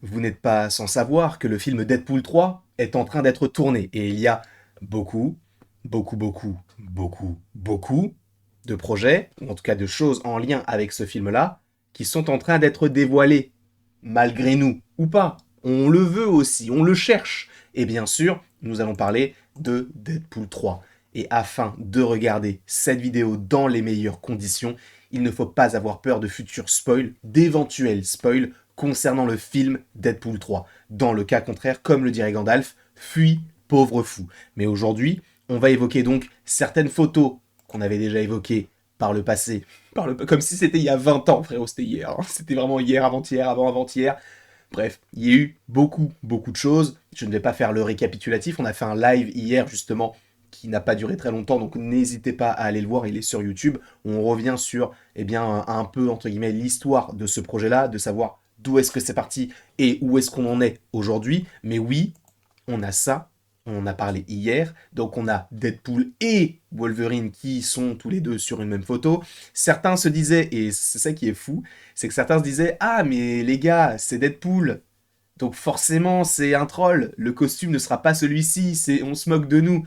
vous n'êtes pas sans savoir que le film Deadpool 3 est en train d'être tourné et il y a beaucoup, beaucoup de projets, ou en tout cas de choses en lien avec ce film-là, qui sont en train d'être dévoilés, malgré nous, ou pas. On le veut aussi, on le cherche. Et bien sûr, nous allons parler de Deadpool 3. Et afin de regarder cette vidéo dans les meilleures conditions, il ne faut pas avoir peur de futurs spoils, d'éventuels spoils concernant le film Deadpool 3. Dans le cas contraire, comme le dirait Gandalf, fuis, pauvre fou. Mais aujourd'hui, on va évoquer donc certaines photos qu'on avait déjà évoquées par le passé, comme si c'était il y a 20 ans, frérot, c'était hier. Hein. C'était vraiment hier, avant-hier, avant-avant-hier. Bref, il y a eu beaucoup de choses. Je ne vais pas faire le récapitulatif. On a fait un live hier, justement, qui n'a pas duré très longtemps, donc n'hésitez pas à aller le voir, il est sur YouTube. On revient sur, eh bien, un peu, entre guillemets, l'histoire de ce projet-là, de savoir d'où est-ce que c'est parti et où est-ce qu'on en est aujourd'hui. Mais oui, on a ça, on en a parlé hier, donc on a Deadpool et Wolverine qui sont tous les deux sur une même photo. Certains se disaient, et c'est ça qui est fou, c'est que certains se disaient « Ah, mais les gars, c'est Deadpool, donc forcément c'est un troll, le costume ne sera pas celui-ci, on se moque de nous ».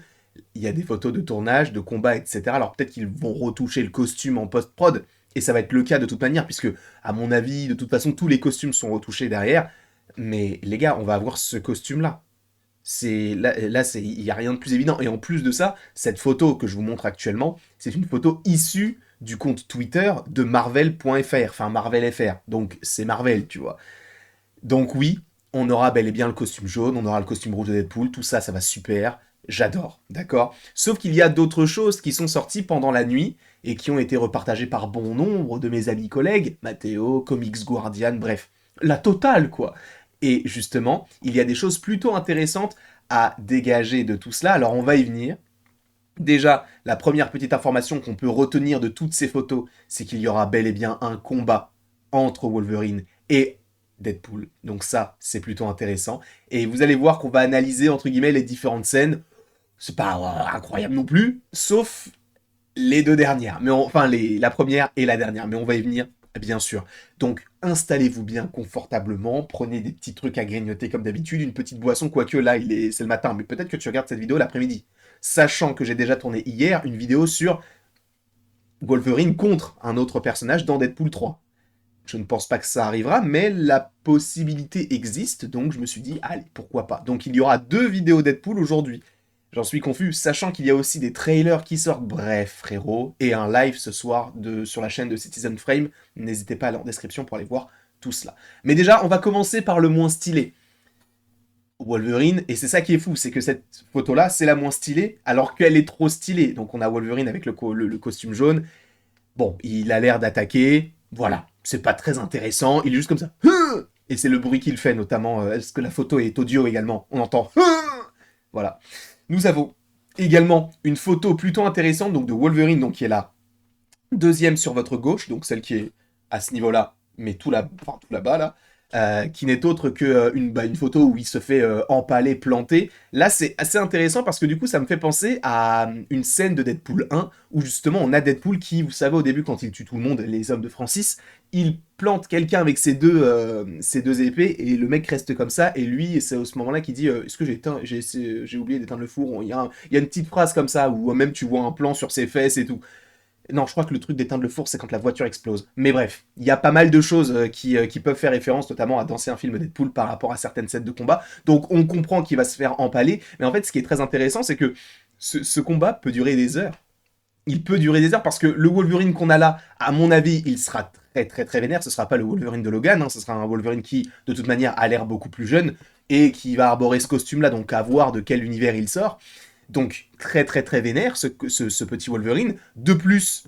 Il y a des photos de tournage, de combat, etc. Alors peut-être qu'ils vont retoucher le costume en post-prod, et ça va être le cas de toute manière, puisque, à mon avis, de toute façon, tous les costumes sont retouchés derrière. Mais les gars, on va avoir ce costume-là. Il n'y a rien de plus évident. Et en plus de ça, cette photo que je vous montre actuellement, c'est une photo issue du compte Twitter de Marvel.fr, enfin Marvel FR. Donc c'est Marvel, tu vois. Donc oui, on aura bel et bien le costume jaune, on aura le costume rouge de Deadpool, tout ça, ça va super. J'adore, d'accord. Sauf qu'il y a d'autres choses qui sont sorties pendant la nuit et qui ont été repartagées par bon nombre de mes amis collègues, Mathéo, Comics Guardian, bref, la totale quoi. Et justement, il y a des choses plutôt intéressantes à dégager de tout cela, alors on va y venir. Déjà, la première petite information qu'on peut retenir de toutes ces photos, c'est qu'il y aura bel et bien un combat entre Wolverine et Deadpool. Donc ça, c'est plutôt intéressant. Et vous allez voir qu'on va analyser, entre guillemets, les différentes scènes. C'est pas incroyable non plus, sauf les deux dernières. La première et la dernière. Mais on va y venir, bien sûr. Donc, installez-vous bien confortablement. Prenez des petits trucs à grignoter comme d'habitude. Une petite boisson, quoique là, c'est le matin. Mais peut-être que tu regardes cette vidéo l'après-midi. Sachant que j'ai déjà tourné hier une vidéo sur Wolverine contre un autre personnage dans Deadpool 3. Je ne pense pas que ça arrivera, mais la possibilité existe, donc je me suis dit, allez, pourquoi pas. Donc il y aura 2 vidéos Deadpool aujourd'hui. J'en suis confus, sachant qu'il y a aussi des trailers qui sortent, bref frérot, et un live ce soir sur la chaîne de Citizen Frame. N'hésitez pas à aller en description pour aller voir tout cela. Mais déjà, on va commencer par le moins stylé. Wolverine, et c'est ça qui est fou, c'est que cette photo-là, c'est la moins stylée, alors qu'elle est trop stylée. Donc on a Wolverine avec le costume jaune. Bon, il a l'air d'attaquer, voilà, c'est pas très intéressant, il est juste comme ça. Et c'est le bruit qu'il fait, notamment, est-ce que la photo est audio également? On entend. Voilà. Nous avons également une photo plutôt intéressante, donc de Wolverine, donc qui est la deuxième sur votre gauche, donc celle qui est à ce niveau-là, mais tout là-bas, là, qui n'est autre que une photo où il se fait empaler, planter. Là, c'est assez intéressant parce que du coup, ça me fait penser à une scène de Deadpool 1 où justement on a Deadpool qui, vous savez, au début, quand il tue tout le monde, les hommes de Francis, il plante quelqu'un avec ses deux épées et le mec reste comme ça. Et lui, c'est à ce moment-là qu'il dit est-ce que j'ai oublié d'éteindre le four. Il y a une petite phrase comme ça où même tu vois un plan sur ses fesses et tout. Non, je crois que le truc d'éteindre le four, c'est quand la voiture explose. Mais bref, il y a pas mal de choses qui peuvent faire référence, notamment à d'anciens films Deadpool par rapport à certaines scènes de combat. Donc on comprend qu'il va se faire empaler. Mais en fait, ce qui est très intéressant, c'est que ce combat peut durer des heures. Il peut durer des heures parce que le Wolverine qu'on a là, à mon avis, il sera très vénère. Ce sera pas le Wolverine de Logan, hein, ce sera un Wolverine qui, de toute manière, a l'air beaucoup plus jeune et qui va arborer ce costume-là, donc à voir de quel univers il sort. Donc très vénère ce petit Wolverine. De plus,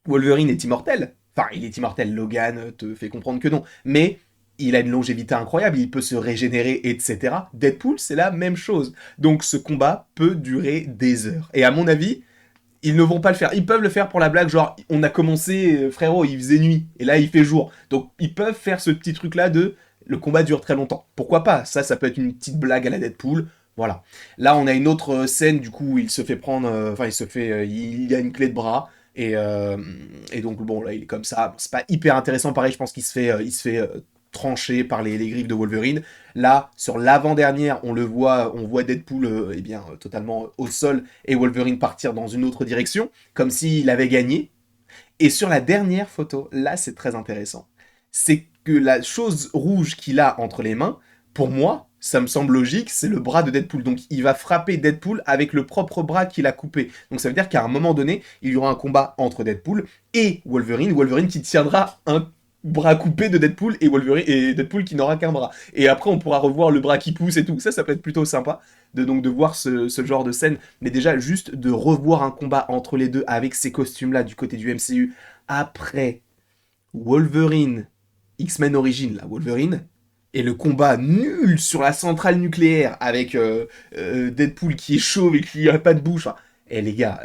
Wolverine est immortel. Enfin, il est immortel. Logan te fait comprendre que non. Mais il a une longévité incroyable, il peut se régénérer, etc. Deadpool, c'est la même chose. Donc ce combat peut durer des heures. Et à mon avis, ils ne vont pas le faire. Ils peuvent le faire pour la blague, genre, on a commencé, frérot, il faisait nuit, et là il fait jour. Donc ils peuvent faire ce petit truc-là de le combat dure très longtemps. Pourquoi pas? Ça peut être une petite blague à la Deadpool. Voilà. Là, on a une autre scène, du coup, où il se fait prendre. Enfin, il a une clé de bras. Et donc, bon, là, il est comme ça. Bon, c'est pas hyper intéressant, pareil, je pense qu'il se fait tranché par les griffes de Wolverine. Là, sur l'avant-dernière, on voit Deadpool totalement au sol et Wolverine partir dans une autre direction, comme s'il avait gagné. Et sur la dernière photo, là c'est très intéressant, c'est que la chose rouge qu'il a entre les mains, pour moi, ça me semble logique, c'est le bras de Deadpool. Donc il va frapper Deadpool avec le propre bras qu'il a coupé. Donc ça veut dire qu'à un moment donné, il y aura un combat entre Deadpool et Wolverine. Wolverine qui tiendra un bras coupé de Deadpool et Wolverine et Deadpool qui n'aura qu'un bras. Et après on pourra revoir le bras qui pousse et tout. Ça peut être plutôt sympa de voir ce genre de scène. Mais déjà juste de revoir un combat entre les deux avec ces costumes là du côté du MCU après Wolverine, X-Men Origins, là, Wolverine, et le combat nul sur la centrale nucléaire avec Deadpool qui est chauve et qui a pas de bouche. Enfin, et les gars,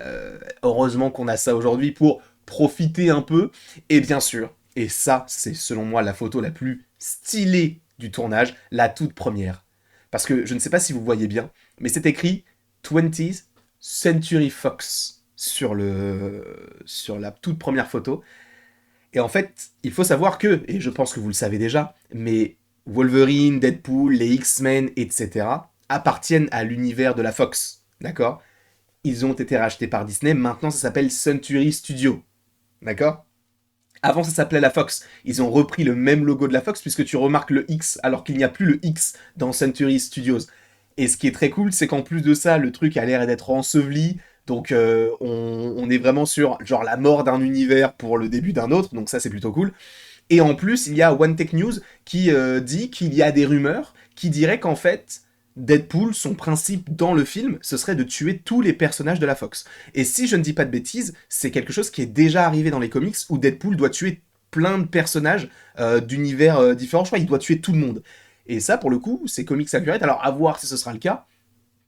heureusement qu'on a ça aujourd'hui pour profiter un peu. Et bien sûr, et ça, c'est selon moi la photo la plus stylée du tournage, la toute première. Parce que je ne sais pas si vous voyez bien, mais c'est écrit 20th Century Fox sur la toute première photo. Et en fait, il faut savoir que, et je pense que vous le savez déjà, mais Wolverine, Deadpool, les X-Men, etc. appartiennent à l'univers de la Fox, d'accord? Ils ont été rachetés par Disney, maintenant ça s'appelle Century Studios, d'accord? Avant ça s'appelait la Fox, ils ont repris le même logo de la Fox puisque tu remarques le X alors qu'il n'y a plus le X dans Century Studios. Et ce qui est très cool, c'est qu'en plus de ça, le truc a l'air d'être enseveli, donc on est vraiment sur genre la mort d'un univers pour le début d'un autre, donc ça c'est plutôt cool. Et en plus, il y a One Tech News qui dit qu'il y a des rumeurs qui diraient qu'en fait, Deadpool, son principe dans le film, ce serait de tuer tous les personnages de la Fox. Et si je ne dis pas de bêtises, c'est quelque chose qui est déjà arrivé dans les comics où Deadpool doit tuer plein de personnages d'univers différents. Je crois qu'il doit tuer tout le monde. Et ça, pour le coup, c'est comics accurate. Alors, à voir si ce sera le cas.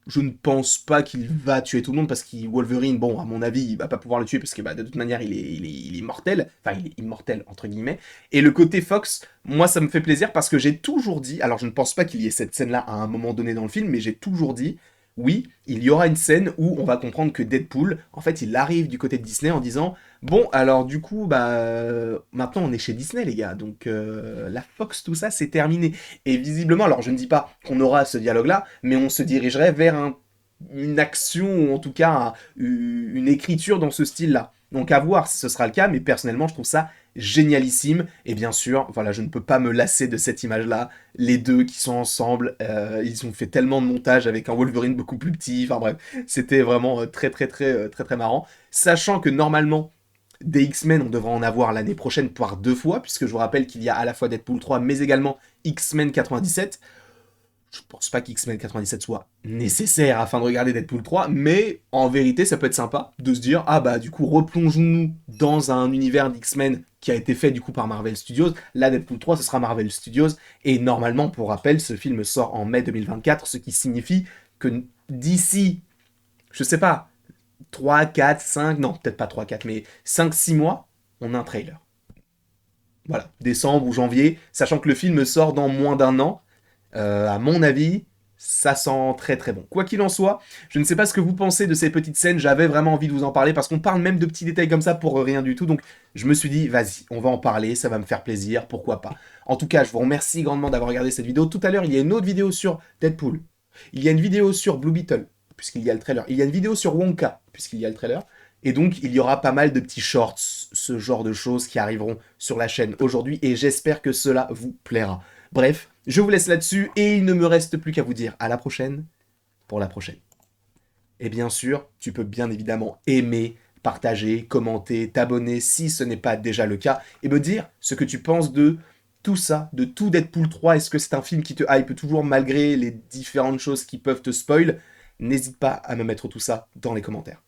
Je ne pense pas qu'il va tuer tout le monde parce que Wolverine, bon, à mon avis, il va pas pouvoir le tuer parce que de toute manière, il est mortel. Enfin, il est immortel, entre guillemets. Et le côté Fox, moi, ça me fait plaisir parce que j'ai toujours dit, alors je ne pense pas qu'il y ait cette scène-là à un moment donné dans le film, mais j'ai toujours dit, oui, il y aura une scène où on va comprendre que Deadpool, en fait, il arrive du côté de Disney en disant, bon, alors du coup, maintenant on est chez Disney, les gars, donc la Fox, tout ça, c'est terminé. Et visiblement, alors je ne dis pas qu'on aura ce dialogue-là, mais on se dirigerait vers une action, ou en tout cas une écriture dans ce style-là. Donc à voir si ce sera le cas, mais personnellement, je trouve ça génialissime. Et bien sûr, voilà, je ne peux pas me lasser de cette image-là. Les deux qui sont ensemble, ils ont fait tellement de montage avec un Wolverine beaucoup plus petit. Enfin bref, c'était vraiment très marrant. Sachant que normalement, des X-Men, on devrait en avoir l'année prochaine, voire 2 fois, puisque je vous rappelle qu'il y a à la fois Deadpool 3, mais également X-Men 97. Je pense pas qu'X-Men 97 soit nécessaire afin de regarder Deadpool 3, mais en vérité, ça peut être sympa de se dire, ah bah du coup, replongeons-nous dans un univers d'X-Men qui a été fait du coup par Marvel Studios. Là, Deadpool 3, ce sera Marvel Studios, et normalement, pour rappel, ce film sort en mai 2024, ce qui signifie que d'ici, je sais pas, 3, 4, 5, non, peut-être pas 3, 4, mais 5, 6 mois, on a un trailer. Voilà, décembre ou janvier, sachant que le film sort dans moins d'un an, à mon avis, ça sent très bon. Quoi qu'il en soit, je ne sais pas ce que vous pensez de ces petites scènes, j'avais vraiment envie de vous en parler, parce qu'on parle même de petits détails comme ça pour rien du tout, donc je me suis dit, vas-y, on va en parler, ça va me faire plaisir, pourquoi pas. En tout cas, je vous remercie grandement d'avoir regardé cette vidéo. Tout à l'heure, il y a une autre vidéo sur Deadpool, il y a une vidéo sur Blue Beetle, puisqu'il y a le trailer, il y a une vidéo sur Wonka, puisqu'il y a le trailer, et donc il y aura pas mal de petits shorts, ce genre de choses qui arriveront sur la chaîne aujourd'hui, et j'espère que cela vous plaira. Bref, je vous laisse là-dessus, et il ne me reste plus qu'à vous dire à la prochaine, pour la prochaine. Et bien sûr, tu peux bien évidemment aimer, partager, commenter, t'abonner si ce n'est pas déjà le cas, et me dire ce que tu penses de tout ça, de tout Deadpool 3. Est-ce que c'est un film qui te hype toujours malgré les différentes choses qui peuvent te spoil? N'hésite pas à me mettre tout ça dans les commentaires.